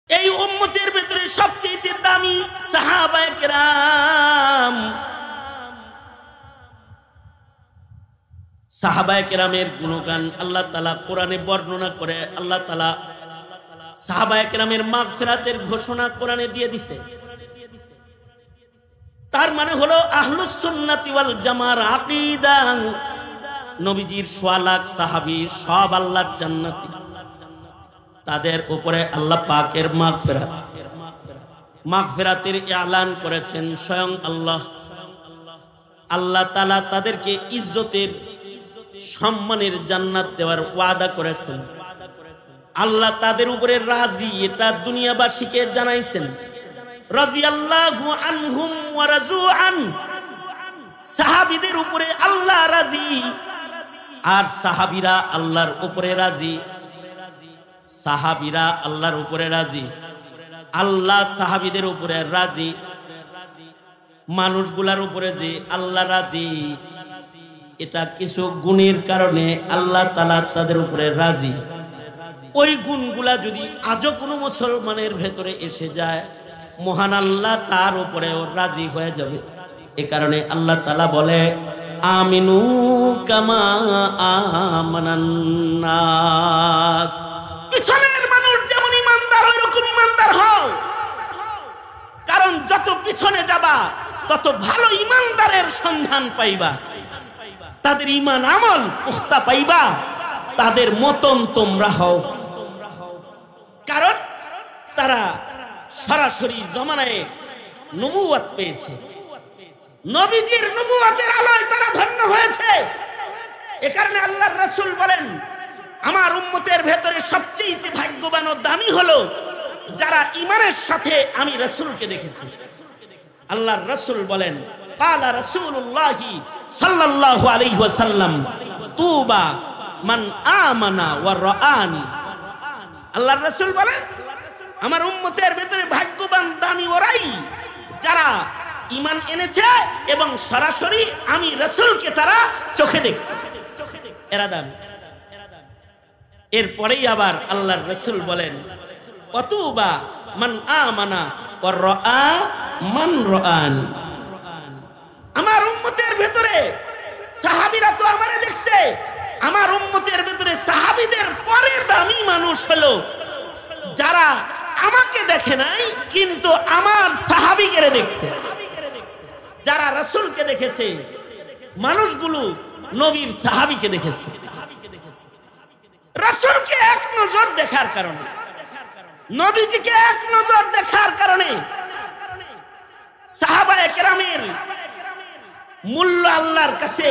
এই উম্মতের ভিতরে সবচেয়ে দামি সাহাবায়ে কেরাম। সাহাবায়ে কেরামের গুণগান আল্লাহ তাআলা কোরআনে বর্ণনা করে। আল্লাহ তাআলা সাহাবায়ে কেরামের মাগফিরাতের ঘোষণা কোরআনে দিয়ে দিছে। তার মানে হলো আহলুস সুন্নাতি ওয়াল জামার আকীদা, নবীজির 1.25 লাখ সাহাবী সব আল্লাহর জান্নাতি। তাদের উপরে আল্লাহ পাকের মাগফিরাতের ইলান করেছেন স্বয়ং আল্লাহ। আল্লাহ তাআলা তাদেরকে ইজ্জতের সম্মানের জান্নাত দেওয়ার ওয়াদা করেছেন। আল্লাহ তাদের উপরে রাজি, এটা দুনিয়াবাসীকে জানাইছেন। রাদিয়াল্লাহু আনহুম ওয়া রাজু আন, সাহাবীদের উপরে আল্লাহ রাজি আর সাহাবীরা আল্লাহর উপরে রাজি। সাহাবীরা আল্লাহর উপরে রাজি, আল্লাহ সাহাবীদের উপরে রাজি। মানুষগুলার উপরে যে আল্লাহ রাজি, এটা কিছু গুণের কারণে আল্লাহ তাআলা তাদের উপরে রাজি। ওই গুণগুলা যদি আজও কোনো মুসলমানের ভেতরে এসে যায়, মহান আল্লাহ তার উপরেও রাজি হয়ে যাবে। এ কারণে আল্লাহ তাআলা বলে আমিনু কামা আমানান নাস, পিছনের মানুষ যেমন ইমানদার ওইরকম ইমানদার হও। কারণ যত পিছনে যাবা তত ভালো ইমানদারের সন্ধান পাইবা, তাদের ঈমান আমল পুখতা পাইবা, তাদের মতন তোমরা হও। কারণ তারা সরাসরি জমানায় নবুয়ত পেয়েছে, নবীজির নবুয়তের আলোয় তারা ধন্য হয়েছে। এ কারণে আল্লাহর রাসূল বলেন, আমার উম্মতের ভেতরে সবচেয়ে ভাগ্যবান ও দামি হলো যারা ঈমানের সাথে আমি রাসূলকে দেখেছি। আল্লাহর রাসূল বলেন, ক্বালা রাসূলুল্লাহি সাল্লাল্লাহু আলাইহি ওয়াসাল্লাম তুবা মান আমানা ওয়া রাআনি। আল্লাহর রাসূল বলেন, আমার উম্মতের ভেতরে ভাগ্যবান দামি ওরাই যারা ঈমান এনেছে এবং সরাসরি আমি রাসূলকে তারা চোখে দেখছে, এরা দামি। এরপরেই আবার আল্লাহর রাসূল বলেন, ওয়াতুবা মান আমানা ওয়া রাআ মান রাআনি। আমার উম্মতের ভেতরে সাহাবীরা তো আমারে দেখছে, আমার উম্মতের ভেতরে সাহাবীদের পরে দামি মানুষ হলো যারা আমাকে দেখে নাই কিন্তু আমার সাহাবীকে দেখছে। যারা রাসূলকে দেখেছে, মানুষগুলো নবীর সাহাবীকে দেখেছে। রাসূলকে এক নজর দেখার কারণে, নবীজিকে এক নজর দেখার কারণে সাহাবায়ে কেরামের মূল্য আল্লাহর কাছে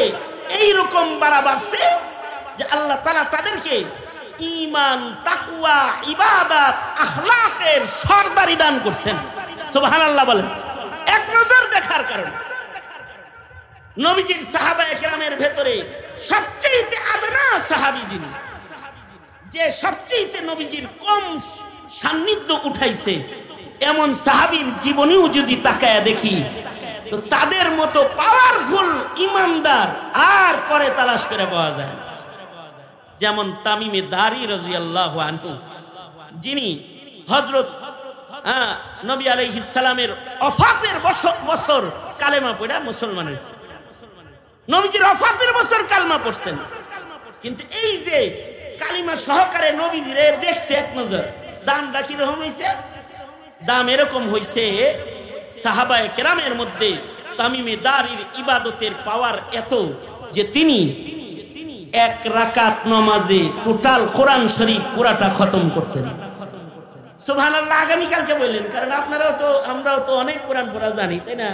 এইরকম বাড়ছে যে আল্লাহ তাআলা তাদেরকে ঈমান, তাকওয়া, ইবাদত, আখলাকের সরদারি দান করছেন। সুবহানাল্লাহ বলেন, এক নজর দেখার কারণে। নবীজির সাহাবায়ে কেরামের ভেতরে সবচেয়ে আদনা সাহাবী যিনি, যে সবচেয়ে নবীজির কম সান্নিধ্য উঠাইছে, এমন সাহাবীর জীবনেও যদি তাকায়া দেখি তো তাদের মতো পাওয়ারফুল ইমানদার আর পরে তালাশ করে পাওয়া যায়। যেমন তামিমে দারি রাদিয়াল্লাহু আনহু, যিনি হযরত নবী আলাইহিস সালামের ওফাতের বছর কালেমা পড়া মুসলমান হয়েছে। নবীজির ওফাতের বছর কালেমা পড়ছেন, কিন্তু এই যে কালিমা সহকারে নবীজিরে দেখছে এক নজর, দামটা কিরকম হয়েছে? দাম এরকম হয়েছে, সাহাবায়ে কেরামের মধ্যে তামিমে দারির ইবাদতের পাওয়ার এত যে তিনি এক রাকাত নামাজে টোটাল কোরআন শরীফ পুরাটা খতম করতেন। সুবহানাল্লাহ। আগামীকালকে বললেন, কারণ আপনারাও তো আমরাও তো অনেক কোরআন পড়া জানি, তাই না?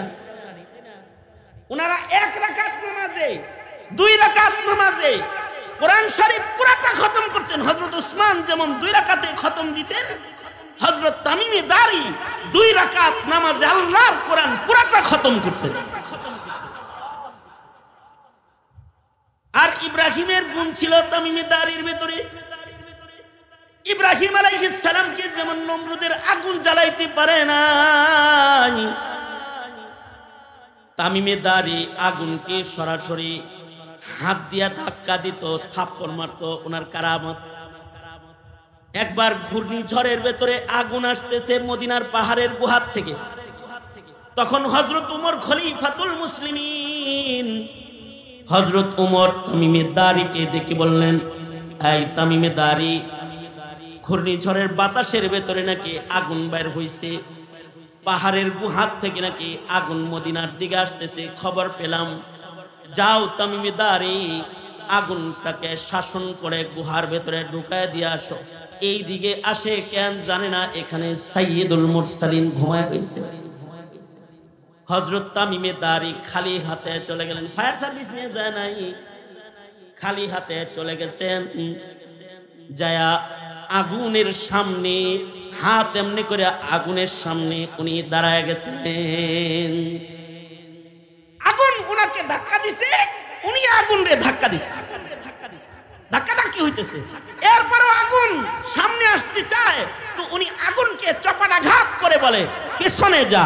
ওনারা এক রাকাত নামাজে, 2 রাকাত নামাজে কোরআন শরীফ পুরাটা খতম করতেন। হযরত উসমান যেমন 2 রাকাতে খতম দিতেন, হযরত তামিমে দারি 2 রাকাত নামাজে আল্লাহর কোরআন পুরাটা খতম করতেন। আর ইব্রাহিমের গুণ ছিল তামিমে দারির ভিতরে। ইব্রাহিম আলাইহিস সালামকে যেমন নমরুদের আগুন জ্বালাইতে পারে না, তামিমে দারি আগুনকে সরাসরি হাত দিয়া ধাক্কা দিত, থাপ্পড় মারত, ওনার কারামত। একবার ঘূর্ণিঝড়ের ভেতরে আগুন আসতেছে মদিনার পাহাড়ের গুহার থেকে। তখন হযরত উমর খলিফাতুল মুসলিমিন, হযরত উমর তামিমে দারিকে ডেকে বললেন, এই তামিমে দারি, ঘূর্ণিঝড়ের বাতাসের ভেতরে নাকি আগুন বের হইছে, পাহাড়ের গুহার থেকে নাকি আগুন মদিনার দিকে আসতেছে, খবর পেলাম। যাও তামিমে দারি, আগুনটাকে শাসন করে গুহার ভেতরে ঢুকায় দিয়ে আসো। এই দিকে আসে কেন জানে না, এখানে সাইয়্যিদুল মুরসালিন ঘুমায় গেছে। হযরত তামিমে দারি খালি হাতে চলে গেলেন, ফায়ার সার্ভিস নিয়ে যায় নাই, খালি হাতে চলে গেছেন। যায়া আগুনের সামনে হাত এমনি করে আগুনের সামনে উনি দাঁড়ায় গেছেন। আগুন উনাকে ধাক্কা দিছে, উনি আগুন রে ধাক্কা দিছে, ধাক্কাধাক্কি হইতেছে। এরপরও আগুন সামনে আসতে চায়, তো উনি আগুনকে চপাটাঘাত করে বলে, পেছনে যা,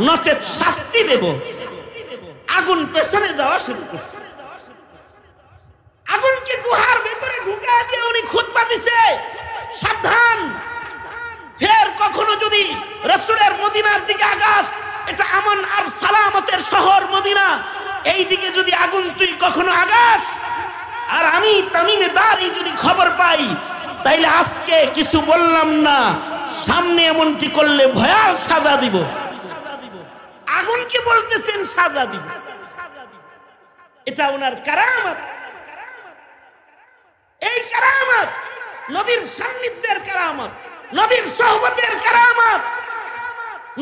নচেত শাস্তি দেব। আগুন পেছনে যাওয়া শুরু করছে। আগুনকে গুহার ভেতরে ঢুকায় দিয়ে উনি খুতবা দিছে, সাবধান, ফের কখনো যদি রাসূলের মদিনার দিকে আগাস, এটা আমন আর সালামতের শহর মদিনা, এই দিকে যদি আগুন তুই কখনো আগাস, আর আমি তামিমে দারি যদি খবর পাই, তাইলে আজকে কিছু বললাম না, সামনে এমনটি করলে ভয়াল সাজা দিব। আগুনকে বলতেছেন সাজা দিব, এটা ওনার কারামত। এই কারামত নবীর সান্নিধ্যের কারামত, নবীর সোহবতের কারামত,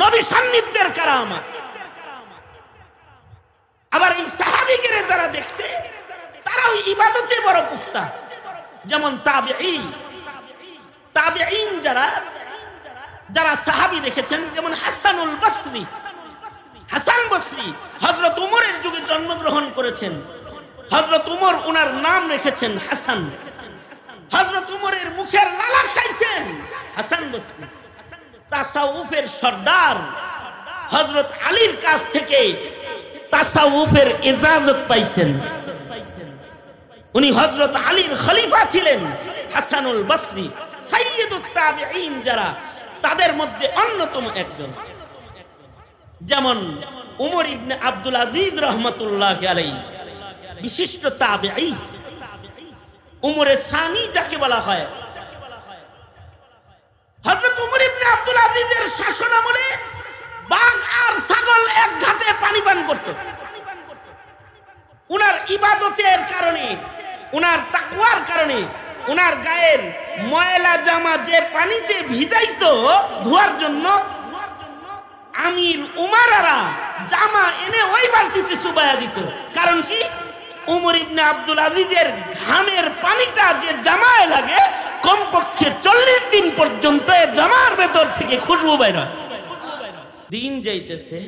নবী সান্নিধ্যের কারামত। আবার এই সাহাবীকে যারা দেখছে, তারাও ইবাদতে বড় পুখতা, যেমন তাবেঈন যারা সাহাবী দেখেছেন, যেমন হাসানুল বসরি, হাসান বসরি হযরত উমরের যুগে জন্মগ্রহণ করেছেন। হযরত উমর ওনার নাম রেখেছেন হাসান, হযরত উমরের মুখের লালা খাইছেন হাসান বসরি। তাসাউফের সর্দার হযরত আলীর কাছ থেকে তাসাউফের ইজাজত পাইছেন। উনি হযরত আলীর খলিফা ছিলেন। হাসানুল বসরি সাইয়্যিদুত তাবেঈন যারা, তাদের মধ্যে অন্যতম একজন। যেমন উমর ইবনে আব্দুল আজিজ রাহমাতুল্লাহি আলাইহি, বিশিষ্ট তাবেঈ, উমরে সানি যাকে বলা হয়। হযরত উমর ইবনে আব্দুল আজিজের শাসনামলে বাঘ আর ছাগল এক ঘাটে পানি পান করত। উনার ইবাদতের কারণে, উনার তাকওয়ার কারণে, উনার গায়ের ময়লা জামা যে পানিতে ভিজাইতো ধোয়ার জন্য, আমির উমারারা জামা এনে ওই বালতিতে চুবাইয়া দিত। কারণ কি? উমর ইবনে আব্দুল আজিজের ঘামের পানিটা যে জামায় লাগে, কমপক্ষে 40 দিন পর্যন্ত জামার ভেতর থেকে খুশবু বের হয়। দিন যাইতেছে,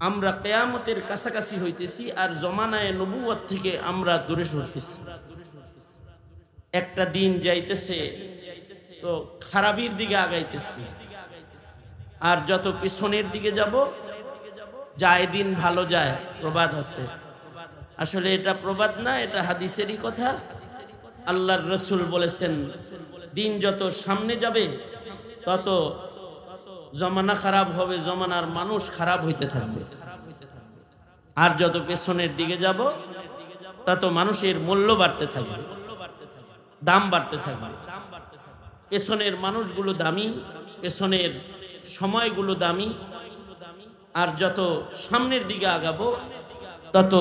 আমরা কিয়ামতের কাছাকাছি হইতেছি, আর জমানায়ে নবুয়ত থেকে আমরা দূরে সরতেছি। একটা দিন যাইতেছে তো খারাপির দিকে আগাইতেছি, আর যত পিছনের দিকে যাব, যায় দিন ভালো যায়, প্রবাদ আছে। আসলে এটা প্রবাদ না, এটা হাদিসেরই কথা। আল্লাহর রাসূল বলেছেন, দিন যত সামনে যাবে তত জমানা খারাপ হবে, জমানার মানুষ খারাপ হইতে থাকবে। আর যত পেছনের দিকে যাব, তত মানুষের মূল্য বাড়তে থাকবে, দাম বাড়তে থাকবে। পেছনের মানুষগুলো দামি, পেছনের সময়গুলো দামি। আর যত সামনের দিকে আগাবো, তত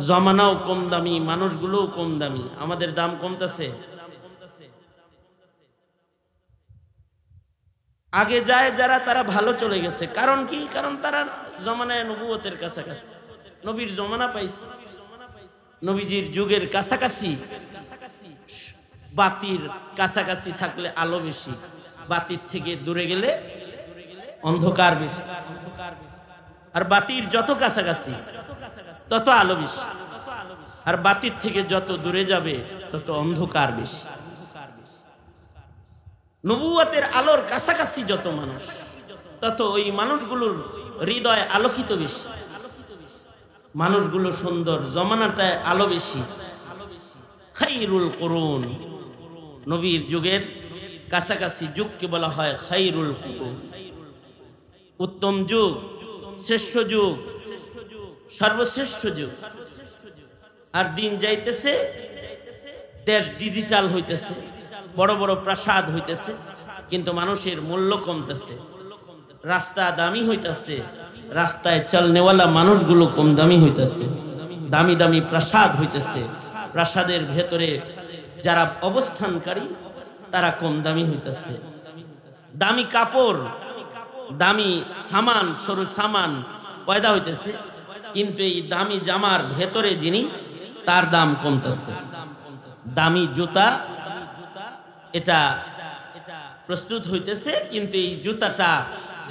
জমানাও কম দামি, মানুষগুলোও কম দামি, আমাদের দাম কমতেছে। আগে যায় যারা, তারা ভালো চলে গেছে। কারণ কি? কারণ তারা জমানায় নবুয়তের কাছাকাছি, নবীর জমানা পাইছে, নবীজির যুগের কাছাকাছি। বাতির কাছাকাছি থাকলে আলো বেশি, বাতির থেকে দূরে গেলে অন্ধকার বেশি। আর বাতির যত কাছাকাছি তত আলো বেশি, আর বাতির থেকে যত দূরে যাবে তত অন্ধকার বেশি। নবুয়তের আলোর কাছাকাছি যত মানুষ, তত ওই মানুষগুলোর হৃদয় আলোকিত বেশি, মানুষগুলো সুন্দর, জমানাটায় আলো বেশি। খায়রুল কুরুন, নবীর যুগের কাছাকাছি যুগকে বলা হয় খায়রুল কুরুন, উত্তম যুগ, শ্রেষ্ঠ যুগ, সর্বশ্রেষ্ঠ যুগ। আর দিন যাইতেছে, দেশ ডিজিটাল হইতেছে, বড় বড় প্রাসাদ হইতেছে, কিন্তু মানুষের মূল্য কমতেছে। রাস্তা দামি হইতেছে, রাস্তায় চলনেওয়ালা মানুষগুলো কম দামি হইতেছে। দামি দামি প্রাসাদ হইতেছে, প্রাসাদের ভেতরে যারা অবস্থানকারী তারা কম দামি হইতেছে। দামি কাপড়, দামি সামান, সরু সামান পয়দা হইতেছে, কিন্তু এই দামি জামার ভেতরে যিনি, তার দাম কমতেছে। দামি জুতা এটা প্রস্তুত হইতেছে, কিন্তু এই জুতাটা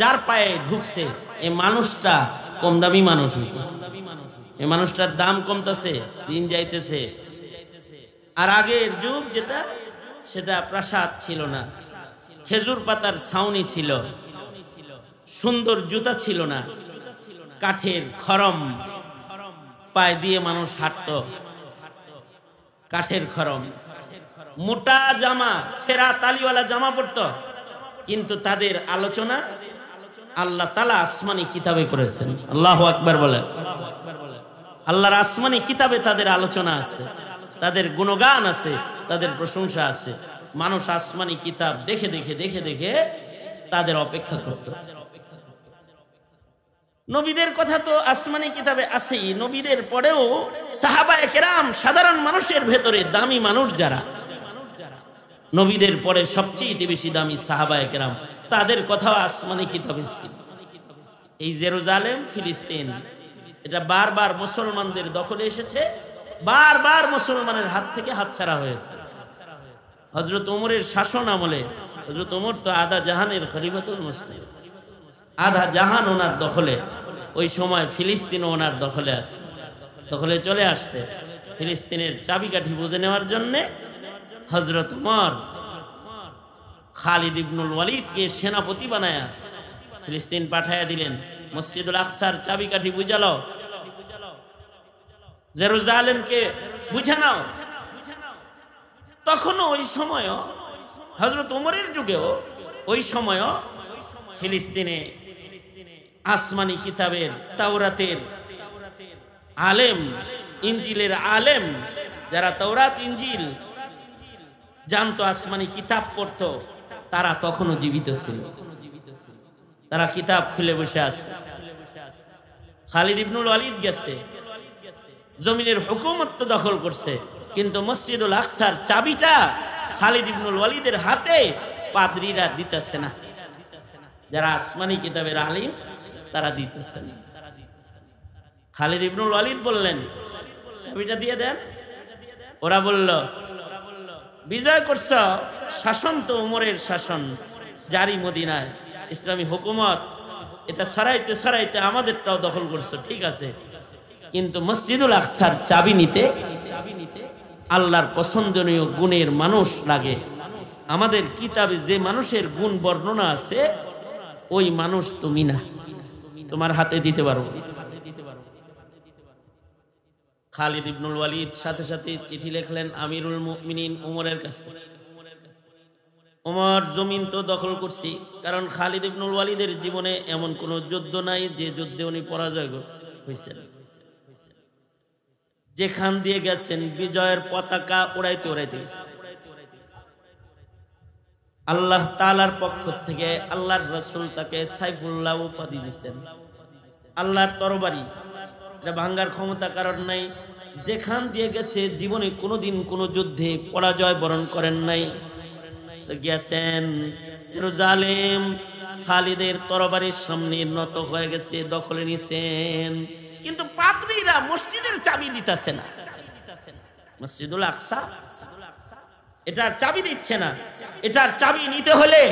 যার পায়ে ঢুকছে এই মানুষটা কম দামি মানুষ হইতেছে, এই মানুষটার দাম কমতেছে, দিন যাইতেছে। আর আগের যুগ যেটা, সেটা প্রাসাদ ছিল না, খেজুর পাতার ছাউনি ছিল, সুন্দর জুতা ছিল না, কাঠের খরম পায়ে দিয়ে মানুষ হাঁটত, কাঠের খরম, মোটা জামা, সেরা তালিওয়ালা জামা পড়ত। কিন্তু তাদের আলোচনা আল্লাহ তাআলা আসমানি কিতাবে করেছেন। আল্লাহু আকবার বলেন। আল্লাহর আসমানি কিতাবে তাদের আলোচনা আছে, তাদের গুণগান আছে, তাদের প্রশংসা আছে। মানুষ আসমানি কিতাব দেখে দেখে দেখে দেখে তাদের অপেক্ষা করত। নবীদের কথা তো আসমানি কিতাবে আছেই, নবীদের পরেও সাহাবায়ে কেরাম, সাধারণ মানুষের ভেতরে দামি মানুষ যারা, নবীদের পরে সবচেয়ে বেশি দামি সাহাবায়ে কেরাম, তাদের কথাও আসমানি কিতাবে ছিল। এই জেরুজালেম, ফিলিস্তিন, এটা বারবার মুসলমানদের দখলে এসেছে, বারবার মুসলমানের হাত থেকে হাতছাড়া হয়েছে। হযরত ওমরের শাসন আমলে, হযরত ওমর তো আধা জাহানের খলিফাতুল মুসলিম, আধা জাহান ওনার দখলে। ওই সময় ফিলিস্তিন ওনার দখলে আছে, দখলে চলে আসছে। ফিলিস্তিনের চাবিকাঠি বুঝে নেওয়ার জন্য হযরত ওমর খালিদ ইবনুল ওয়ালিদকে সেনাপতি বানায়া ফিলিস্তিন পাঠাইয়া দিলেন। মসজিদুল আকসার চাবিকাঠি বুঝালো, জেরুজালেমকে বুঝে নাও। তখনও ওই সময় হযরত ওমরের যুগেও ওই সময় ফিলিস্তিনে আসমানি কিতাবের, তাওরাতের আলেম, ইনজিলের আলেম, যারা তাওরাত ইনজিল জানতো, আসমানি কিতাব পড়তো, তারা তখনও জীবিত ছিল। তারা কিতাব খুলে বসে আছে। খালিদ ইবনুল ওয়ালিদ গেছে, জমিনের হুকুমত দখল করছে, কিন্তু মসজিদুল আকসার চাবিটা খালিদ ইবনুল ওয়ালিদের হাতে পাদ্রীরা দিতেছে না। যারা আসমানি কিতাবের আলিম তারা দিতেছে না। খালিদ ইবনুল ওয়ালিদ বললেন, চাবিটা দিয়ে দেন। ওরা বলল, বিজয় করছ, শাসন তো উমরের শাসন জারি মদিনায়, ইসলামী হুকুমত, এটা সরাইতে সরাইতে আমাদেরটাও দখল করছো, ঠিক আছে, কিন্তু মসজিদুল আকসার চাবি নিতে আল্লাহর পছন্দনীয় গুণের মানুষ লাগে। আমাদের কিতাবে যে মানুষের গুণ বর্ণনা আছে, ওই মানুষ তুমি না, তোমার হাতে দিতে পারো। খালিদ ইবনুল ওয়ালিদ সাথে সাথে চিঠি লিখলেন আমিরুল মুমিনিন ওমরের কাছে। ওমর, জমিন তো দখল করছি, কারণ খালিদ ইবনুল ওয়ালিদের জীবনে এমন কোন যুদ্ধ নাই যে যুদ্ধে উনি পরাজয় হয়েছেন। যেখান দিয়ে গেছেন বিজয়ের পতাকা উড়াইতে উড়াইতে গেছে। আল্লাহ তাআলার পক্ষ থেকে আল্লাহর রাসূল তাকে সাইফুল্লাহ উপাধি দিয়েছেন। আল্লাহর তরবারি, এটা ভাঙ্গার ক্ষমতা কারণ নাই। যেখান দিয়ে গেছে জীবনে কোনোদিন কোনো যুদ্ধে পরাজয় বরণ করেন নাই। তো গেছেন জেরুজালেম, খালিদের তরবারির সামনে নত হয়ে গেছে, দখলে নিছেন, কিন্তু পাদ্রীরা মসজিদের চাবি দিতেছে না। মসজিদুল আকসা এটার চাবি দিচ্ছে না। এটার চাবি নিতে হলে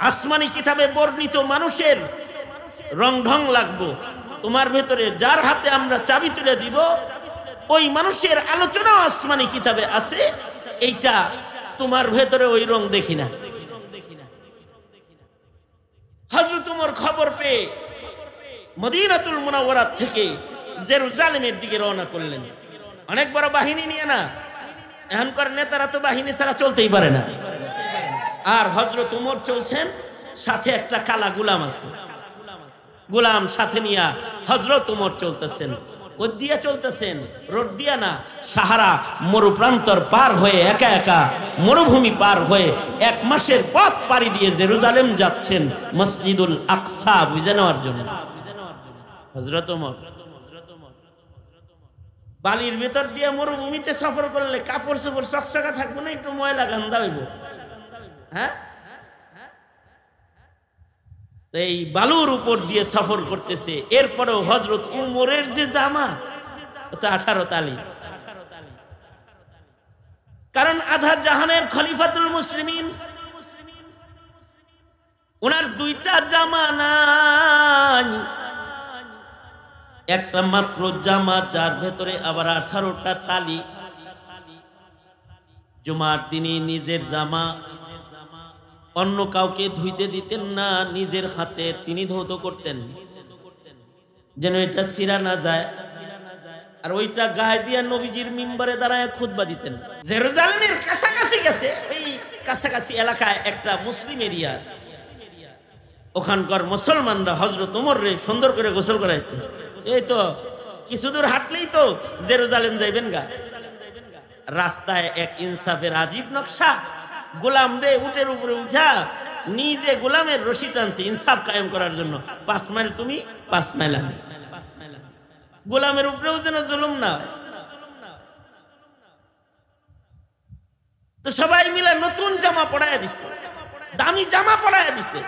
আসমানি কিতাবে বর্ণিত মানুষের রং ঢং লাগবো। তোমার ভেতরে যার হাতে আমরা চাবি তুলে দিব, ওই মানুষের আলোচনা আসমানি কিতাবে আছে, এইটা তোমার ভেতরে ওই রং দেখি না। হযরত ওমর খবর পেয়ে মদিনাতুল মুনাওয়ারা থেকে জেরুজালেমের দিকে রওনা করলেন। অনেক বড় বাহিনী নিয়ে না, এখনকার নেতারা তো বাহিনী ছাড়া চলতেই পারে না। আর হযরত ওমর চলছেন, সাথে একটা কালা গোলাম আছে, গোলাম সাথে নিয়া হযরত ওমর চলতেছেন। ওই দিয়া চলতেছেন, রোড দিয়া না, সাহারা মরুপ্রান্তর পার হয়ে একা একা মরুভূমি পার হয়ে 1 মাসের পথ পাড়ি দিয়ে জেরুজালেম যাচ্ছেন মসজিদুল আকসা বুঝে নেওয়ার জন্য। হযরত ওমর বালির ভেতর দিয়ে মরুভূমিতে সফর করলে কাপড় চোপড় চকচকা থাকবো না, একটু ময়লা গান্দা হইব। হ্যাঁ, এই বালুর উপর দিয়ে সফর করতেছে। এরপরেও হযরত উমরের যে জামা, ওটা 18 তালি। কারণ আধা জাহানের খলিফাতুল মুসলিমিন, ওনার 2টা জামা নাই, একটা মাত্র জামা, যার ভেতরে আবার 18টা তালি। জুমার দিনে নিজের জামা অন্য কাউকে ধুইতে দিতেন না, নিজের হাতে তিনি ধৌত করতেন যেন এটা ছিঁড়া না যায়। আর ওইটা গায়ে দিয়া নবীজির মিম্বরে দাঁড়ায় খুতবা দিতেন। জেরুজালেমের কাছাকাছি গেছে, ওই কাছাকাছি এলাকায় একটা মুসলিম এরিয়া আছে, ওখানকার মুসলমানরা হযরত ওমররে সুন্দর করে গোসল করাইছে। এই তো কিছু দূর হাঁটলেই তো জেরুজালেম যাইবেন গা। রাস্তায় এক ইনসাফের আজীব নকশা, গোলাম রে উটের উপরে উঠা নিজে গোলামের রশি টানছে ইনসাফ কায়েম করার জন্য। 5 মাইল তুমি, 5 মাইল আমি। গোলামের উপরেও যেন জুলুম না। তো সবাই মিলে নতুন জামা পরাইয়া দিচ্ছে, দামি জামা পরাইয়া দিচ্ছে।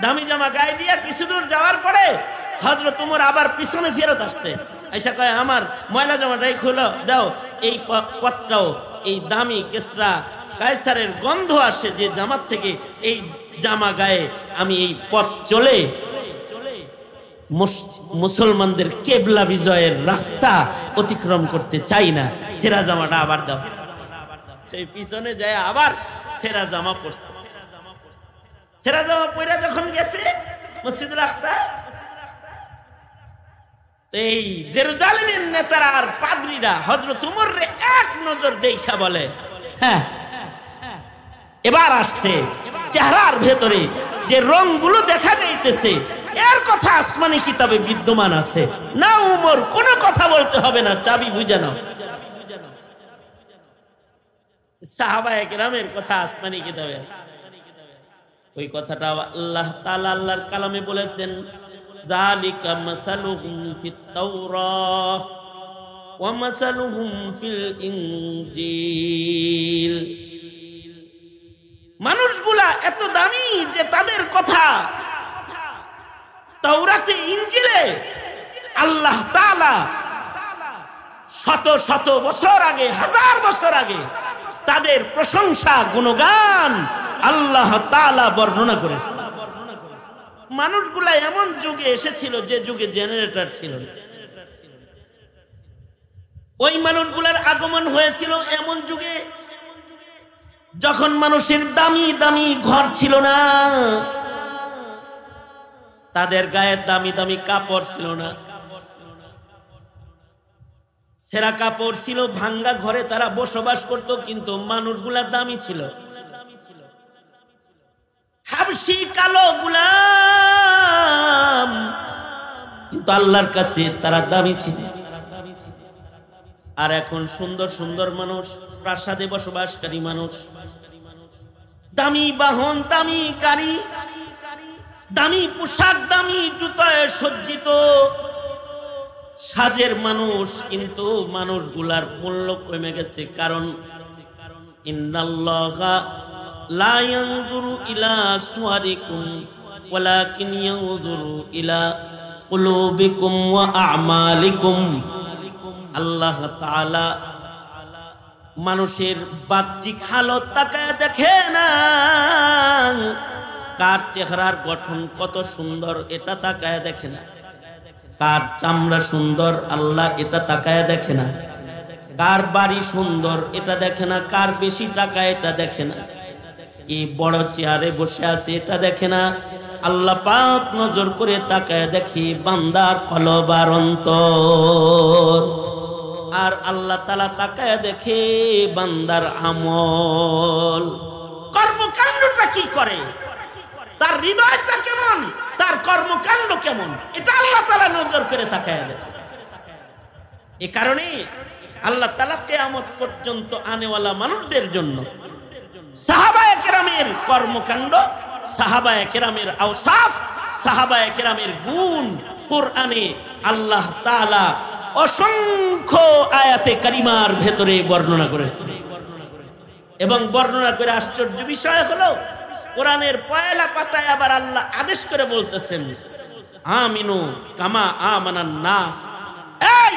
দামি জামা গায়ে দিয়া কিছু দূর যাওয়ার পরে হযরত ওমর আবার পিছনে ফেরত আসছে, আইসা কয় আমার ময়লা জামাটাই খুলো দাও। এই পথটাও এই দামি কেসরা কায়সারের গন্ধ আসে যে জামাত থেকে, এই জামা গায়ে আমি এই পথ চলে মুসলমানদের কেবলা বিজয়ের রাস্তা অতিক্রম করতে চাই না, সেরা জামাটা আবার দাও। সেই পিছনে যায় আবার সেরা জামা পরছে। সেরা জামা পরে যখন গেছে মসজিদুল আকসা, এই জেরুজালেমের নেতারা আর পাদ্রীরা হযরত ওমররে এক নজর দেখা বলে, হ্যাঁ এবার আসছে। চেহারার ভেতরে যে রংগুলো দেখা যাইতেছে এর কথা আসমানি কিতাবে বিদ্যমান আছে। না ওমর কোনো কথা বলতে হবে না, চাবি বুঝে নাও। সাহাবায়ে কেরামের কথা আসমানি কিতাবে আছে। ওই কথাটা আল্লাহ তাআলা আল্লাহর কালামে বলেছেন, যালিকা মাসালুহুম ফিত তাওরাহ ওয়া মাসালুহুম ফিল ইনজিল। মানুষগুলা এত দামি যে তাদের কথা তাওরাতে ইনজিলে আল্লাহ তাআলা শত শত বছর আগে, 1000 বছর আগে তাদের প্রশংসা গুণগান আল্লাহ তাআলা বর্ণনা করেছে। মানুষগুলা এমন যুগে এসেছিল যে যুগে জেনারেটর ছিল না। ওই মানুষগুলার আগমন হয়েছিল এমন যুগে যখন মানুষের দামি দামি ঘর ছিল না, তাদের গায়ে দামি দামি কাপড় ছিল না, সেরা কাপড় ছিল, ভাঙ্গা ঘরে তারা বসবাস করত, কিন্তু মানুষগুলা দামি ছিল। হাবশি কালো গোলাম, কিন্তু আল্লাহর কাছে তারা দামি ছিল। আর এখন সুন্দর সুন্দর মানুষ, প্রাসাদে বসবাসকারী মানুষ, দামি বাহন, দামি গাড়ি, দামি পোশাক, দামি জুতায় সজ্জিত সাজের মানুষ, কিন্তু মানুষগুলার মূল্য কমে গেছে। কারণ ইন্নাল্লাহা লা ইয়ানজুরু ইলা সুওয়ারিকুম ওয়ালাকিন ইয়ানজুরু ইলা কুলুবিকুম ওয়া আমালিকুম। আল্লাহ তাআলা মানুষের বাহ্যিক হালত তাকায় দেখে না, কার চেহারার গঠন কত সুন্দর এটা তাকায় দেখে না, কার চামড়া সুন্দর আল্লাহ এটা তাকায় দেখে না, কার বাড়ি সুন্দর এটা দেখে না, কার বেশি টাকা এটা দেখে না, কি বড় চেয়ারে বসে আছে এটা দেখে না। আল্লাহ পাক নজর করে তাকায় দেখি বান্দার কলব আর অন্তর। আর আল্লাহ তাআলা তাকায় দেখে বান্দার আমল, কর্মকাণ্ডটা কি করে, তার হৃদয়টা কেমন, তার কর্মকাণ্ড কেমন, এটা আল্লাহ তাআলা নজর করে তাকায় দেখে। এ কারণে আল্লাহ তাআলা কিয়ামত পর্যন্ত আনেওয়ালা মানুষদের জন্য সাহাবায়ে কেরামের কর্মকাণ্ড, সাহাবায়ে কেরামের আওসাফ, সাহাবায়ে কেরামের গুণ কোরআনে আল্লাহ তাআলা অসংখ্য আয়াতে কারিমার ভেতরে বর্ণনা করেছেন। এবং বর্ণনা করে আশ্চর্য বিষয় হলো কোরআনের পয়লা পাতায় আবার আল্লাহ আদেশ করে বলতেছেন, আমিনু কামা আমানান নাস, এই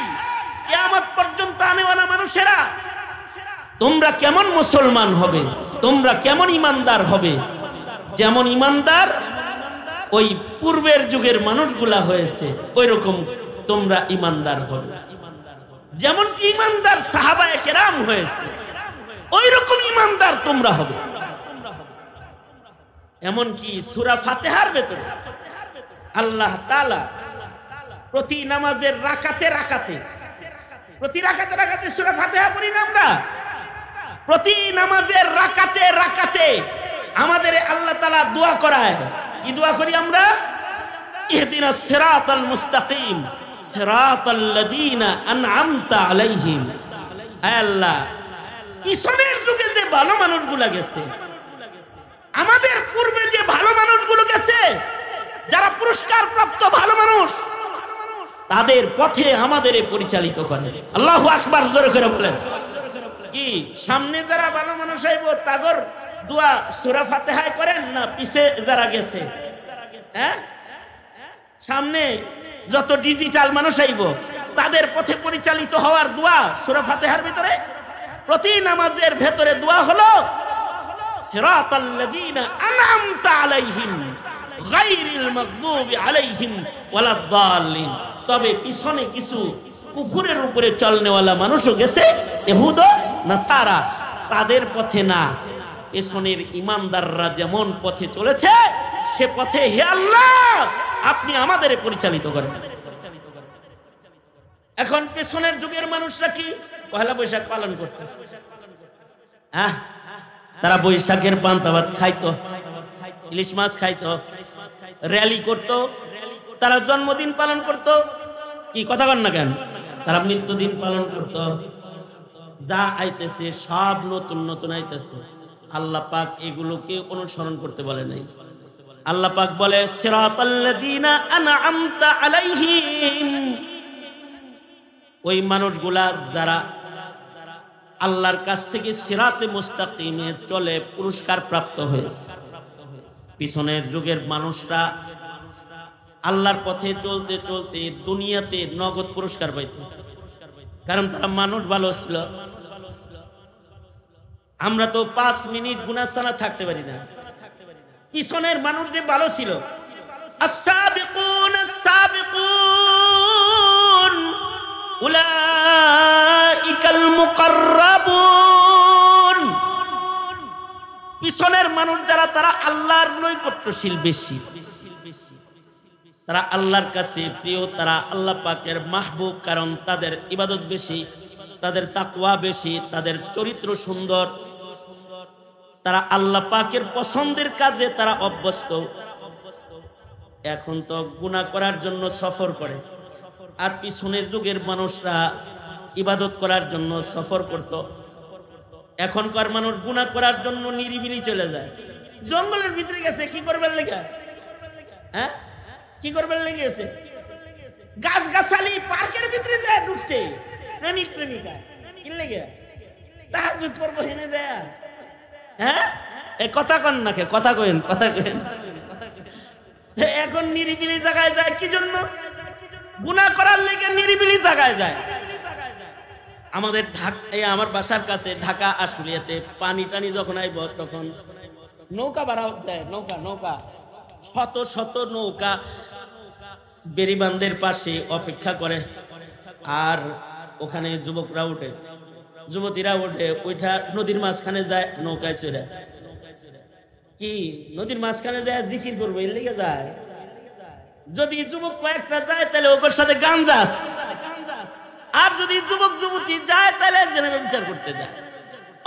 কিয়ামত পর্যন্ত আনেওয়ালা মানুষেরা তোমরা কেমন মুসলমান হবে, তোমরা কেমন ইমানদার হবে, যেমন ইমানদার ওই পূর্বের যুগের মানুষগুলা হয়েছে ওই রকম তোমরা ইমানদার হবে। যেমন কি ইমানদার সাহাবায়ে কেরাম হয়েছে ওই রকম ইমানদার তোমরা হবে। এমন কি সূরা ফাতিহার ভেতরে আল্লাহ তাআলা প্রতি নামাজের রাকাতে রাকাতে, প্রতি রাকাতে রাকাতে সূরা ফাতিহা পড়ি না আমরা, প্রতি নামাজের রাকাতে রাকাতে আমাদের আল্লাহ তাআলা দোয়া করায়। কি দোয়া করি আমরা? ইহদিনাস সিরাতাল মুস্তাকিম সিরাতাল লাযিনা আনআমতা আলাইহিম। হে আল্লাহ, পিছনের যুগে যে ভালো মানুষগুলো গেছে, আমাদের পূর্বে যে ভালো মানুষগুলো গেছে, যারা পুরস্কার প্রাপ্ত ভালো মানুষ, তাদের পথে আমাদের পরিচালিত করে। আল্লাহু আকবার, জোরে করে বলেন। কি সামনে যারা ভালো মানুষ আইব তাগর দোয়া সূরা ফাতিহায় করেন না পিছে যারা গেছে? হ্যাঁ, সামনে যত ডিজিটাল মানুষ আইব তাদের পথে পরিচালিত হওয়ার দোয়া সূরা ফাতিহার ভিতরে। প্রতি নামাজের ভেতরে দোয়া হলো সিরাতাল লাযিনা আনআমতা আলাইহিম গায়রিল মাগদুবি আলাইহিম ওয়ালাদ দাল্লিন। তবে পিছনে কিছু কুফরের উপরে চলনেওয়ালা মানুষও গেছে, ইহুদ নাসারা, তাদের পথে না, পেছনের ইমানদাররা যেমন পথে চলেছে সে পথে হে আল্লাহ আপনি আমাদের পরিচালিত করেন। এখন পেছনের যুগের মানুষরা কি পহেলা বৈশাখ পালন করত? হ্যাঁ, তারা বৈশাখের পান্তা ভাত খাইতো, ইলিশ মাছ খাইতো, র্যালি করত, তারা জন্মদিন পালন করত। কি কথা কন না কেন? তারা মৃত্যুদিন পালন করত। যা আইতেছে সব নতুন নতুন আইতেছে। আল্লাহ পাক এগুলোকে অনুসরণ করতে বলে নাই। আল্লাহ পাক বলে সিরাতাল্লাযিনা আনআমতা আলাইহিম, ওই মানুষগুলা যারা আল্লাহর কাছ থেকে সিরাতে মুস্তাকিমে চলে পুরস্কার প্রাপ্ত হয়েছে। পিছনের যুগের মানুষরা আল্লাহর পথে চলতে চলতে দুনিয়াতে নগদ পুরস্কার পাইত, কারণ তারা মানুষ ভালো ছিল। আমরা তো 5 মিনিট গুনাহ ছাড়া থাকতে পারি না। পিছনের মানুষ যে ভালো ছিল, আস-সাবিকুন আস-সাবিকুন উলাইকাল মুকাররাবুন, পিছনের মানুষ যারা তারা আল্লাহর নৈকট্যশীল বেশি, তারা আল্লাহর কাছে প্রিয়, তারা আল্লাহ পাকের মাহবুব, কারণ তাদের ইবাদত বেশি, তাদের তাকওয়া বেশি, তাদের চরিত্র সুন্দর, তারা আল্লাহ পাকের পছন্দের কাজে তারা অভ্যস্ত। এখন তো গুনাহ করার জন্য সফর করে, আর পিছনের যুগের মানুষরা ইবাদত করার জন্য সফর করত। এখনকার মানুষ গুনাহ করার জন্য নিরিবিলি চলে যায়, জঙ্গলের ভিতরে গেছে। কি করবেন লেগে? হ্যাঁ, কি করবেন লেগেছে? গাছ গাছালি পার্কের ভিতরে যায় ঢুকছে, প্রেমিক প্রেমিকা কি লেগে তাহাজ্জুদ পড়বো হেনে যায়। হ্যাঁ, এই কথা কন নাকি? কথা কইন, কথা কইন। এখন নিরিবিলি জায়গায় যায় কি জন্য? গুনাহ করার লেগে নিরিবিলি জায়গায় যায়। আমাদের আমার বাসার কাছে ঢাকা আশুলিয়াতে পানি টানি যখন আইব তখন নৌকা বাড়াও দেয়, নৌকা নৌকা শত শত নৌকা বেরিবান্ধের পাশে অপেক্ষা করে, আর ওখানে যুবকরা উঠে, যুবতীরা উঠে, ওইটা নদীর মাঝখানে যায়, নৌকায় চড়ে। কি নদীর মাঝখানে যায় জিকির করবো, এর লেগে যায়। যদি যুবক কয়েকটা যায় তাহলে ওর সাথে গান যাস, আর যদি যুবক যুবতী যায় তাহলে জেনে বিচার করতে যায়,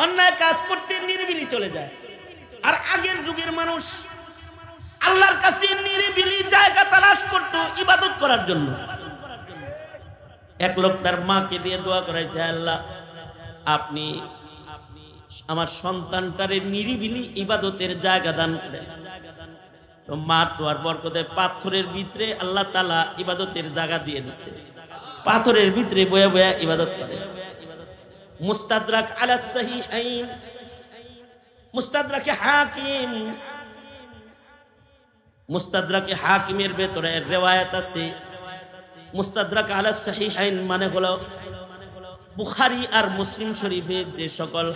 অন্যায় কাজ করতে নিরিবিলি চলে যায়। আর আগের যুগের মানুষ আল্লাহর কাছে নিরিবিলি জায়গা তালাশ করত ইবাদত করার জন্য। এক লোক তার মাকে দিয়ে দোয়া করাইছে, আল্লাহ আপনি আমার সন্তানটারে নিরিবিলি ইবাদতের জায়গা দান করেন। তো মা দোয়ার বরকতে পাথরের ভিতরে আল্লাহ তাআলা ইবাদতের জায়গা দিয়ে দিচ্ছে, পাথরের ভিতরে বয়া বয়া ইবাদত করে। মুস্তাদরাক আলা সহিহাইন, মুস্তাদরাকে হাকিম, মুস্তাদরাকে হাকিমের ভেতরে রিওয়ায়াত আছে। মুস্তাদরাক আলা সহিহাইন মানে হলো বুখারী আর মুসলিম শরীফে যে সকল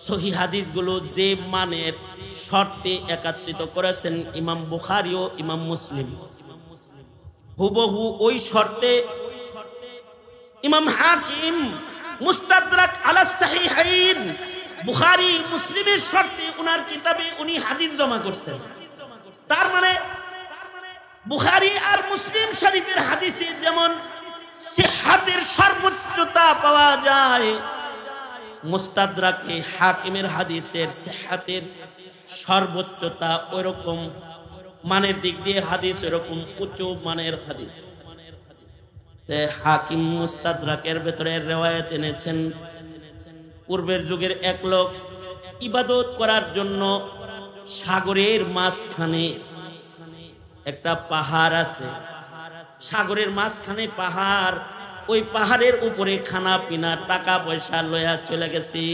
সহিহ হাদিসগুলো যে মানের শর্তে একত্রিত করেছেন ইমাম বুখারী ও ইমাম মুসলিম, হুবহু ওই শর্তে ইমাম হাকিম মুস্তাদরাক আলা সহিহাইন বুখারী মুসলিমের শর্তে উনার কিতাবে উনি হাদিস জমা করছেন। তার মানে বুখারী আর মুসলিম শরীফের হাদিসে যেমন সিহহাতের সর্বোচ্চতা পাওয়া যায়, মুস্তাদরাকে হাকিমের হাদিসের সিহহাতের সর্বোচ্চতা ওইরকম মানের দিক দিয়ে হাদিস ওইরকম উচ্চ মানের হাদিস। হাকিম মুস্তাদরাকের ভেতরে রিওয়ায়াত এনেছেন, পূর্বের যুগের এক লোক ইবাদত করার জন্য সাগরের মাঝখানে একটা পাহাড় আছে, সাগরের মাঝখানে পাহাড়, ওই পাহাড়ের উপরে খানা পিনা টাকা পয়সা লয়া চলে গেছে,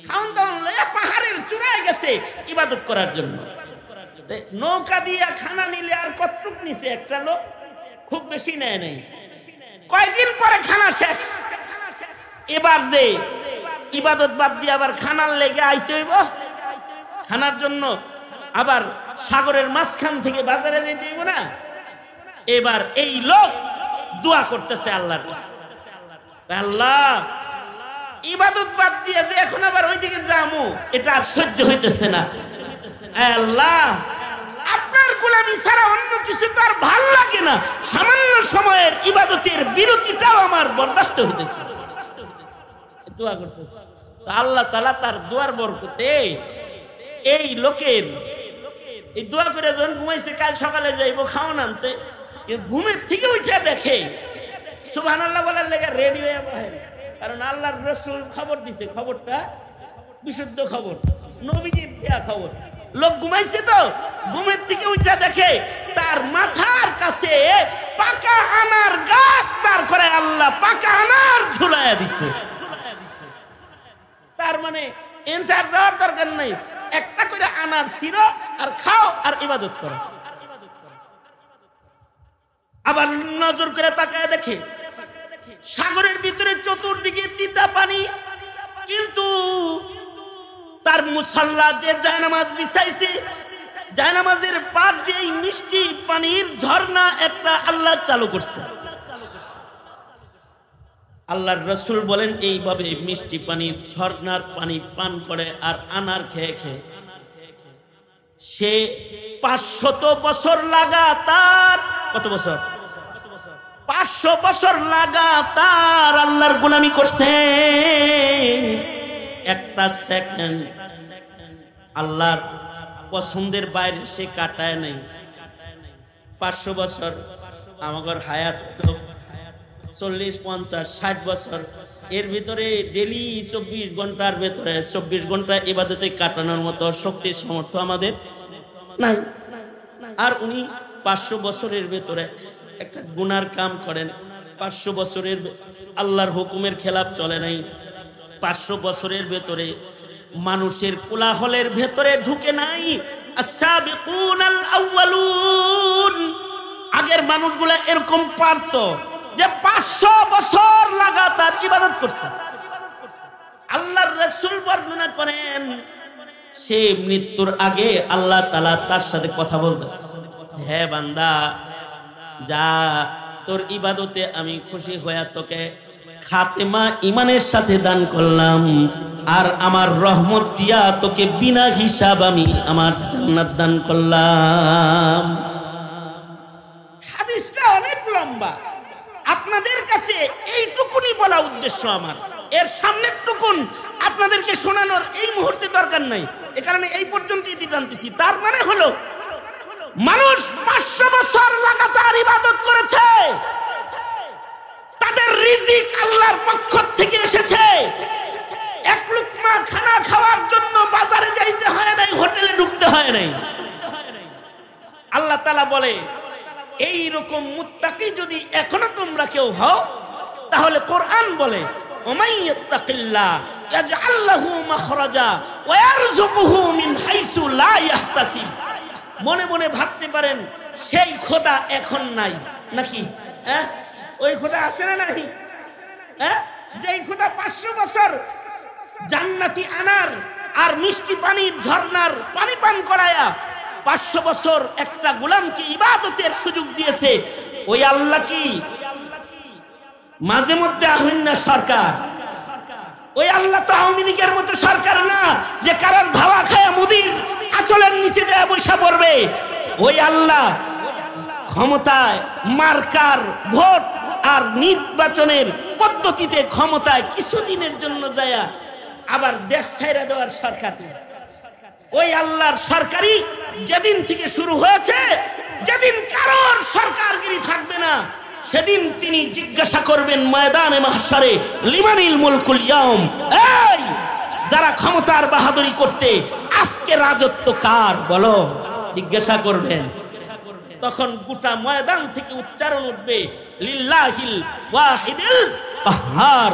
খাওন দাওন লয়া পাহাড়ের চূড়ায় গেছে ইবাদত করার জন্য। নৌকা দিয়া খানা নিলে আর কতটুক নিছে একটা লোক, খুব বেশি নেয় নাই। কয়দিন পরে খানা শেষ, এবার যে ইবাদত বাদ দিয়ে আবার খানার লেগে আইতে হইব, খানার জন্য আবার সাগরের মাঝখান থেকে বাজারে যেতে হইব না। এবার এই লোক দোয়া করতেছে আল্লাহর কাছে, আল্লাহ ইবাদত বাদ দিয়ে যে এখন আবার ওইদিকে যামু এটা আর সহ্য হইতেছে না, আল্লাহ আপনার গোলামি ছাড়া অন্য কিছু তো আর ভাল লাগে না, সামান্য সময়ের ইবাদতের বিরতিটাও আমার বরদাস্ত হইতেছে। দোয়া করতেছে, আল্লাহ তাআলা তার দোয়ার বরকতে এই লোকের এই দোয়া করে যখন ঘুমাইছে, কাল সকালে যাইব খাওয়ান আনতে, ঘুমের থেকে উঠে দেখে সুবহানাল্লাহ বলার লেগে রেডি হয়ে বসে, কারণ আল্লাহর রাসূল খবর দিছে, খবরটা বিশুদ্ধ খবর, নবীজির দেয়া খবর। লোক ঘুমাইছে তো ঘুমের থেকে উঠে দেখে তার মাথার কাছে পাকা আনার গাছ, তার করে আল্লাহ পাকা আনার ঝুলাইয়া দিছে। তার মানে এন্টার যাওয়ার দরকার নাই, একটা করে আনার ছিঁড়ো আর খাও আর ইবাদত করো। আবার নজর করে তাকায় দেখে সাগরের ভিতরে চতুর্দিকে তিতা পানি, কিন্তু তার মুসাল্লা যে জায়নামাজ বিছাইছে, জায়নামাজের পাড় দিয়ে মিষ্টি পানির ঝর্ণা একটা আল্লাহ চালু করছে। আল্লাহর রাসূল বলেন এইভাবে মিষ্টি পানির ঝর্ণার পানি পান করে আর আনার খেয়ে খেয়ে সে 500 বছর লাগাতার, কত বছর? 500 বছর লাগাতার আল্লাহর গোলামি করছে। একটা সেকেন্ড আল্লাহর পছন্দের বাইরে সে কাটায় নাই। 500 বছর আমাদের হায়াত 40, 50, 60 বছর, এর ভিতরে ডেলি 24 ঘন্টার ভেতরে 24 ঘন্টা ইবাদতে কাটানোর মতো শক্তি সামর্থ্য আমাদের নাই। আর উনি 500 বছরের ভেতরে একটা গুনার কাম করেন, 500 বছরের আল্লাহর হুকুমের খেলাপ চলে নাই, 500 বছরের ভেতরে মানুষের কোলাহলের ভেতরে ঢুকে নাই। আস-সাবিকুনাল আউয়ালুন, আগের মানুষগুলা এরকম পারতো যে 500 বছর লাগাতার ইবাদত করছে। আল্লাহর রাসূল বর্ণনা করেন সে মৃত্যুর আগে আল্লাহ তাআলা তার সাথে কথা বলতেছে, হে বান্দা যা, তোর ইবাদতে আমি খুশি হয়ে তোকে খাতেমা ইমানের সাথে দান করলাম, আর আমার রহমত দিয়া তোকে বিনা হিসাব আমি আমার জান্নাত দান করলাম। হাদিসটা অনেক লম্বা, আপনাদের কাছে এইটুকুনি বলা উদ্দেশ্য আমার, এর সামনের টুকুন আপনাদেরকে শোনানোর এই মুহূর্তে দরকার নাই, এ কারণে এই পর্যন্ত ইতি টানতেছি। তার মানে হলো মানুষ 500 বছর লাগাতার ইবাদত করেছে, তাদের রিজিক আল্লাহর পক্ষ থেকে এসেছে। এক লুকমা খানা খাওয়ার জন্য বাজারে যাইতে হয় নাই, হোটেলে ঢুকতে হয় নাই। আল্লাহ তাআলা বলে এই রকম মুত্তাকি যদি এখনো তোমরা কেউ হও, তাহলে কোরআন বলে ওমাই ইয়াত্তাকিল্লাহ ইয়াজআল লাহু মাখরাজা ওয়া ইয়ারযুকুহু মিন হাইসু লা ইয়াহতাসিব। মনে মনে ভাবতে পারেন সেই খোদা এখন নাই নাকি? ওই খোদা আছে না নাই? যেই খোদা 500 বছর জান্নাতি আনার আর মিষ্টি পানির ঝর্ণার পানি পান করায়া 500 বছর একটা গোলামকে ইবাদতের সুযোগ দিয়েছে, ওই আল্লাহ কি মাঝে মধ্যে আহ্বান সরকার? ওই আল্লাহ তো আওয়ামী লীগের মতো সরকার না যে কারোর ধাওয়া খায়া মুদির আঁচলের নিচে যায় বৈশা পড়বে। ওই আল্লাহ ক্ষমতায় মার্কার ভোট আর নির্বাচনের পদ্ধতিতে ক্ষমতায় কিছুদিনের জন্য যায় আবার দেশ ছাইরা দেওয়ার সরকার। ওই আল্লাহর সরকারি যেদিন থেকে শুরু হয়েছে, যেদিন কারোর সরকারগিরি থাকবে না, সেদিন তিনি জিজ্ঞাসা করবেন ময়দানে মাহশারে লিমানিল মুলকুল ইয়াউম, এই যারা ক্ষমতার বাহাদুরি করতে আজকে রাজত্ব কার বলো, জিজ্ঞাসা করবেন। তখন গোটা ময়দান থেকে উচ্চারণ উঠবে লিল্লাহিল ওয়াহিদিল কাহ্হার,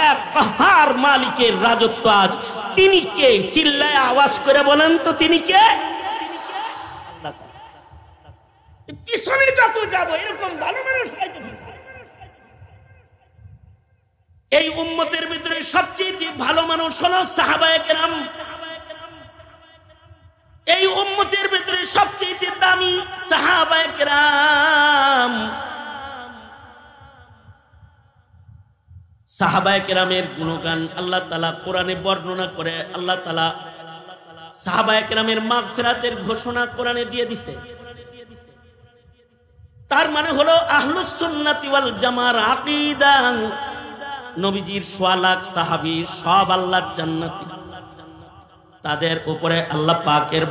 এক কাহ্হার মালিকের রাজত্ব আজ। তিনি কে? চিল্লায় আওয়াজ করে বলেন তো তিনি কে? পিছনে যত যাব এরকম ভালো মানুষ পাইতে। এই উম্মতের ভিতরে সবচেয়ে ভালো মানুষ হলো সাহাবায়ে কেরাম। এই উম্মতের ভিতরে সবচেয়ে দামি সাহাবায়ে কেরাম। সাহাবায়ে কেরামের গুণগান আল্লাহ তাআলা কোরআনে বর্ণনা করে। আল্লাহ তাআলা সাহাবায়ে কেরামের মাগফিরাতের ঘোষণা কোরআনে দিয়ে দিয়েছে। তার মানে হলো আহলুস সুন্নাতি ওয়াল জামার আকীদা, নবীজির 1.25 লাখ সাহাবী সব আল্লাহর জান্নাতি, তাদের উপরে আল্লাহ পাকের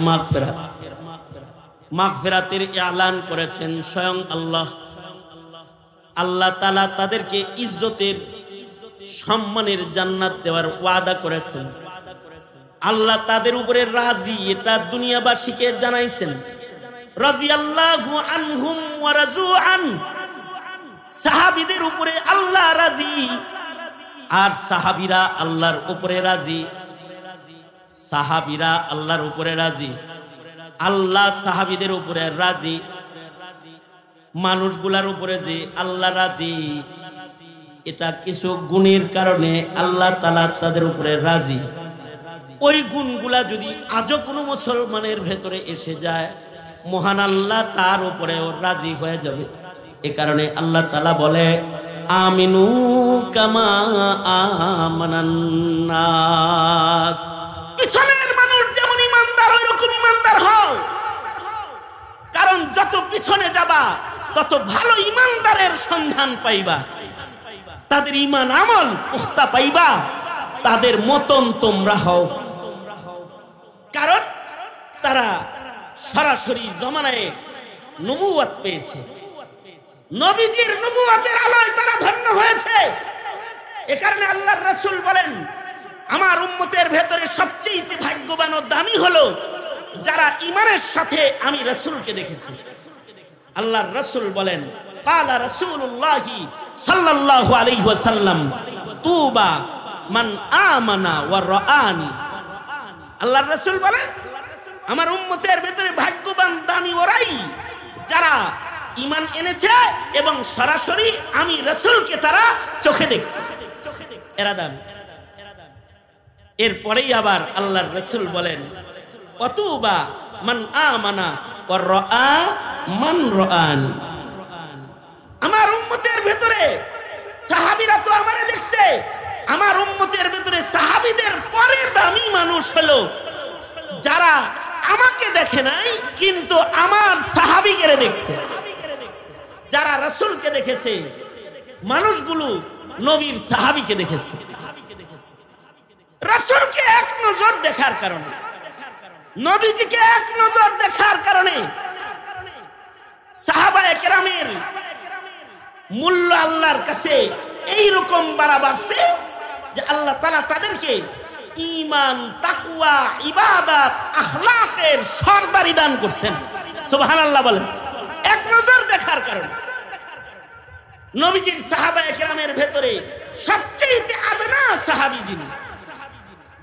মাগফিরাতের ইলান করেছেন স্বয়ং আল্লাহ। আল্লাহ তাআলা তাদেরকে ইজ্জতের সম্মানের জান্নাত দেওয়ার ওয়াদা করেছেন। আল্লাহ তাদের উপরে রাজি, এটা দুনিয়াবাসীকে জানাইছেন। রাদিয়াল্লাহু আনহুম ওয়া রাজু আন, সাহাবীদের উপরে আল্লাহ রাজি আর সাহাবীরা আল্লাহর উপরে রাজি। সাহাবীরা আল্লাহর উপরে রাজি, আল্লাহ সাহাবীদের উপরে রাজি। মানুষগুলার উপরে যে আল্লাহ রাজি, এটা কিছু গুণের কারণে আল্লাহ তাআলা তাদের উপরে রাজি। ওই গুণগুলা যদি আজও কোনো মুসলমানের ভেতরে এসে যায়, মহান আল্লাহ তার উপরেও রাজি হয়ে যাবে। এ কারণে আল্লাহ তাআলা বলে আমিনু কামা আমানান নাস, পিছনের মানুষ যেমন ইমানদার ওইরকম ইমানদার হও। কারণ যত পিছনে যাবা তত ভালো ইমানদারের সন্ধান পাইবা, তাদের ঈমান আমল পুখতা পাইবা, তাদের মতন তোমরা হও। কারণ তারা সরাসরি জমানায় নবুয়ত পেয়েছে, নবীজির নবুয়তের আলোয় তারা ধন্য হয়েছে। এ কারণে আল্লাহর রাসূল বলেন আমার উম্মতের ভেতরে সবচেয়ে ভাগ্যবান ও দামি হলো যারা ঈমানের সাথে আমি রাসূলকে দেখেছি। আল্লাহর রাসূল বলেন ক্বালা রাসূলুল্লাহি সাল্লাল্লাহু আলাইহি ওয়াসাল্লাম তুবা মান আমানা ওয়া রাআনি। আল্লাহর রাসূল বলেন আমার উম্মতের ভেতরে ভাগ্যবান দামি ওরাই যারা ঈমান এনেছে এবং সরাসরি আমি রাসূলকে তারা চোখে দেখছে, এরা দামি। এরপরেই আবার আল্লাহর রাসূল বলেন ওয়াতুবা মান আমানা ওয়া রাআ মান রাআনি। আমার উম্মতের ভেতরে সাহাবীরা তো আমারে দেখছে, আমার উম্মতের ভেতরে সাহাবীদের পরে দামি মানুষ হলো যারা আমাকে দেখে নাই কিন্তু আমার সাহাবীকে দেখছে। যারা রাসূলকে দেখেছে মানুষগুলো নবীর সাহাবীকে দেখেছে। রাসূলকে এক নজর দেখার কারণে, নবীজিকে এক নজর দেখার কারণে সাহাবায়ে কেরামের মূল্য আল্লাহর কাছে এইরকম বাড়ছে যে আল্লাহ তাআলা তাদেরকে ঈমান, তাকওয়া, ইবাদত, আখলাকের সরদারি দান করছেন। সুবহানাল্লাহ বলেন। এক নজর দেখার কারণে নবীজির সাহাবায়ে কেরামের ভেতরে সবচেয়ে আদনা সাহাবী যিনি,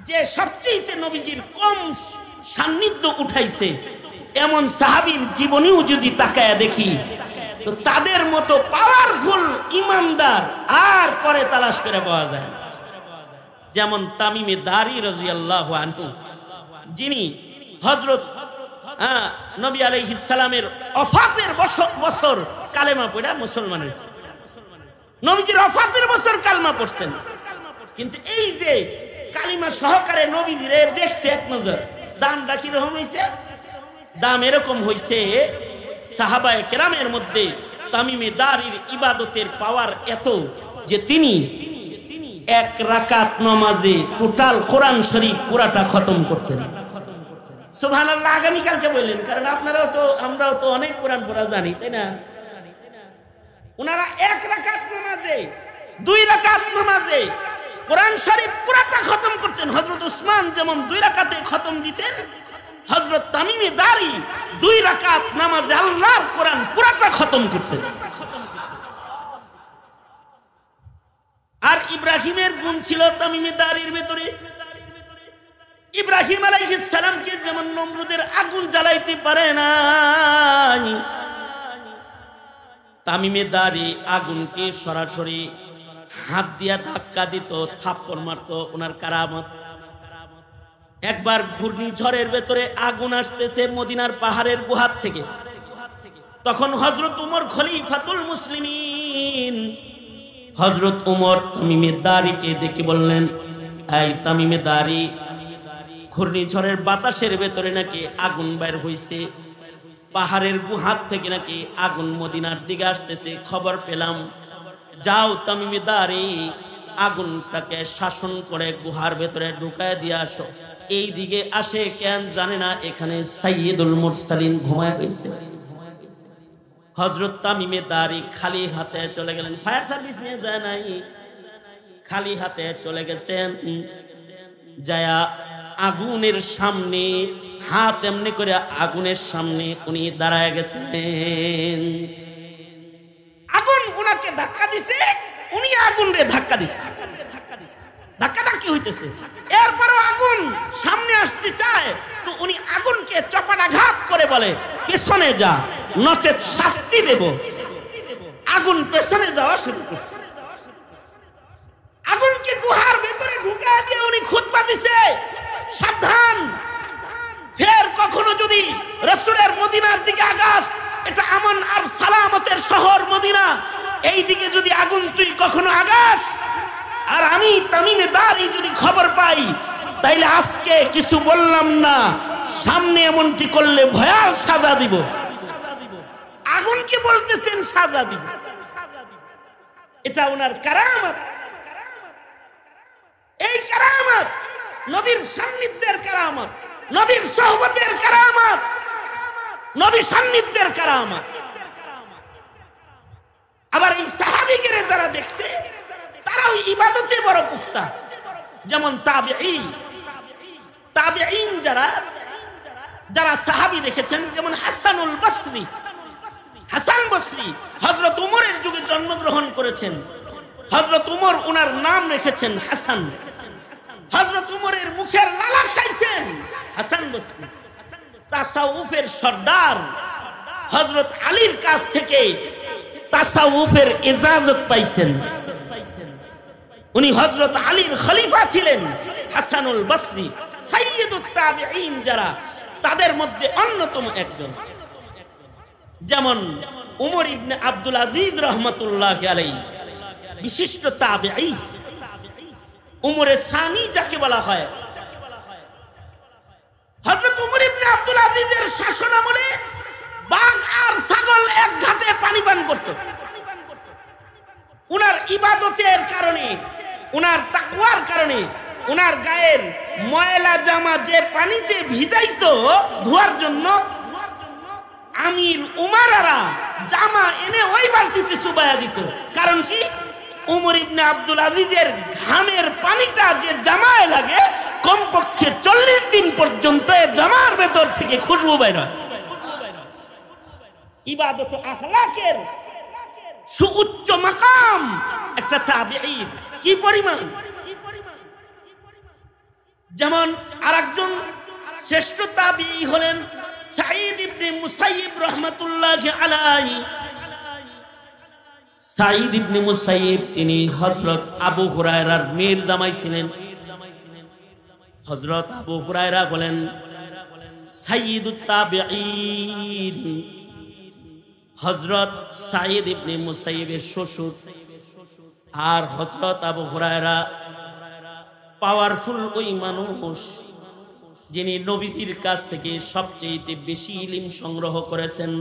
যে সবচেয়ে নবীজির কম সান্নিধ্য উঠাইছে, এমন সাহাবীর জীবনীও যদি তাকায়া দেখি তো তাদের মতো পাওয়ারফুল ইমানদার আর পরে তালাশ করে পাওয়া যায়। যেমন তামিমে দারি রাদিয়াল্লাহু আনহু, যিনি হযরত নবী আলাইহিস সালামের ওফাতের বছর কালেমা পড়া মুসলমান হয়েছে। নবীজির ওফাতের বছর কালেমা পড়ছেন, কিন্তু এই যে কালিমা সহকারে নবীজিরে দেখছে এক নজর, দামটা কিরকম হয়েছে? দাম এরকম হয়েছে, সাহাবায়ে কেরামের মধ্যে তামিমে দারির ইবাদতের পাওয়ার এত যে তিনি এক রাকাত নামাজে টোটাল কোরআন শরীফ পুরাটা খতম করতেন। সুবহানাল্লাহ। আগামীকালকে বললেন, কারণ আপনারাও তো আমরাও তো অনেক কোরআন পড়া জানি, তাই না? ওনারা এক রাকাত নামাজে, দুই রাকাত নামাজে কোরআন শরীফ পুরাটা খতম করতেন। হযরত উসমান যেমন দুই রাকাতে খতম দিতেন, হযরত তামিমে দারি দুই রাকাত নামাজে আল্লাহর কোরআন পুরাটা খতম করতেন। আর ইব্রাহিমের গুণ ছিল তামিমে দারির ভেতরে। ইব্রাহিম আলাইহিস সালামকে যেমন নমরুদের আগুন জ্বালাইতে পারে না, তামিমে দারি আগুনকে সরাসরি হাত দিয়া ধাক্কা দিত, থাপ্পড় মারত। ওনার কারামত। একবার ঘূর্ণিঝড়ের ভেতরে আগুন আসতেছে মদিনার পাহাড়ের গুহার থেকে, তখন হযরত উমর খলিফাতুল মুসলিমিন, হযরত উমর তামিমে দারিকে ডেকে বললেন, এই তামিমে দারি, ঘূর্ণিঝড়ের বাতাসের ভেতরে নাকি আগুন বের হইছে, পাহাড়ের গুহার থেকে নাকি আগুন মদিনার দিকে আসতেছে, খবর পেলাম। যাও তামিমে দারি, আগুনটাকে শাসন করে গুহার ভেতরে ঢুকায় দিয়ে আসো। এই দিকে আসে কেন জানে না, এখানে সাইয়্যিদুল মুরসালিন ঘুমায় গেছে। হযরত তামিমে দারি খালি হাতে চলে গেলেন, ফায়ার সার্ভিস নিয়ে যায় নাই, খালি হাতে চলে গেছেন। যায়া আগুনের সামনে হাত এমনি করে আগুনের সামনে উনি দাঁড়ায় গেছেন। আগুন উনাকে ধাক্কা দিছে, উনি আগুনরে ধাক্কা দিছে, ধাক্কাধাক্কি হইতেছে। এরপরও আগুন সামনে আসতে চায়, তো উনি আগুনকে চপাটাঘাত করে বলে, পেছনে যা, নচেত শাস্তি দেব। আগুন পেছনে যাওয়া শুরু করছে। আগুনকে গুহার ভেতরে ঢুকায় দিয়ে উনি খুতবা দিছে, সাবধান, ফের কখনো যদি রাসূলের মদিনার দিকে আগাস, এটা আমন আর সালামতের শহর মদিনা, এই দিকে যদি আগুন তুই কখনো আগাস আর আমি তামিমে দারি যদি খবর পাই, তাইলে আজকে কিছু বললাম না, সামনে এমনটি করলে ভয়াল সাজা দিব। আগুনকে বলতেছেন সাজা দিব, এটা ওনার কারামত। এই কারামত নবীর সান্নিধ্যের কারামত, নবীর সোহবতের কারামত, নবী সান্নিধ্যের কারামত। আবার এই সাহাবীকে যারা দেখছে তারাও ইবাদতে বড় পুখতা, যেমন তাবেঈন যারা সাহাবী দেখেছেন, যেমন হাসানুল বসরি, হাসান বসরি হযরত উমরের যুগে জন্মগ্রহণ করেছেন। হযরত উমর ওনার নাম রেখেছেন হাসান, হযরত উমরের মুখের লালা খাইছেন হাসান বসরি। তাসাউফের সর্দার হযরত আলীর কাছ থেকে তাসাউফের ইজাজত পাইছেন। উনি হযরত আলীর খলিফা ছিলেন। হাসানুল বসরি সাইয়্যিদুত তাবেঈন যারা, তাদের মধ্যে অন্যতম একজন। যেমন উমর ইবনে আব্দুল আজিজ রাহমাতুল্লাহি আলাইহি, বিশিষ্ট তাবেঈ, উমরে সানি যাকে বলা হয়। হযরত উমর ইবনে আব্দুল আজিজের শাসনামলে বাঘ আর ছাগল এক ঘাটে পানি পান করত। উনার ইবাদতের কারণে, উনার তাকওয়ার কারণে উনার গায়ের ময়লা জামা যে পানিতে ভিজাইতো ধোয়ার জন্য, আমির উমারারা জামা এনে ওই বালতিতে চুবাইয়া দিত। কারণ কি? উমর ইবনে আব্দুল আজিজের ঘামের পানিটা যে জামায় লাগে কমপক্ষে 40 দিন পর্যন্ত জামার ভেতর থেকে খুশবু বের হয়। ইবাদত আখলাকের সুউচ্চ মাকাম একটা তাবেঈর কি পরিমাণ। যেমন আরেকজন শ্রেষ্ঠ তাবেঈ হলেন সাঈদ ইবনে মুসাইয়িব রাহমাতুল্লাহি আলাইহি। সাঈদ ইবনে মুসাইয়িব তিনি হযরত আবু হুরায়রার মেয়ের জামাই ছিলেন। হযরত আবু হুরায়রা হলেন সাইয়্যিদুত তাবেঈন। হযরত সাঈদ ইবনে মুসাইয়িবের শ্বশুর। আর হযরত আবু হুরায়রা পাওয়ারফুল ওই মানুষ যিনি নবীজির কাছ থেকে সবচেয়ে বেশি ইলম সংগ্রহ করেছেন।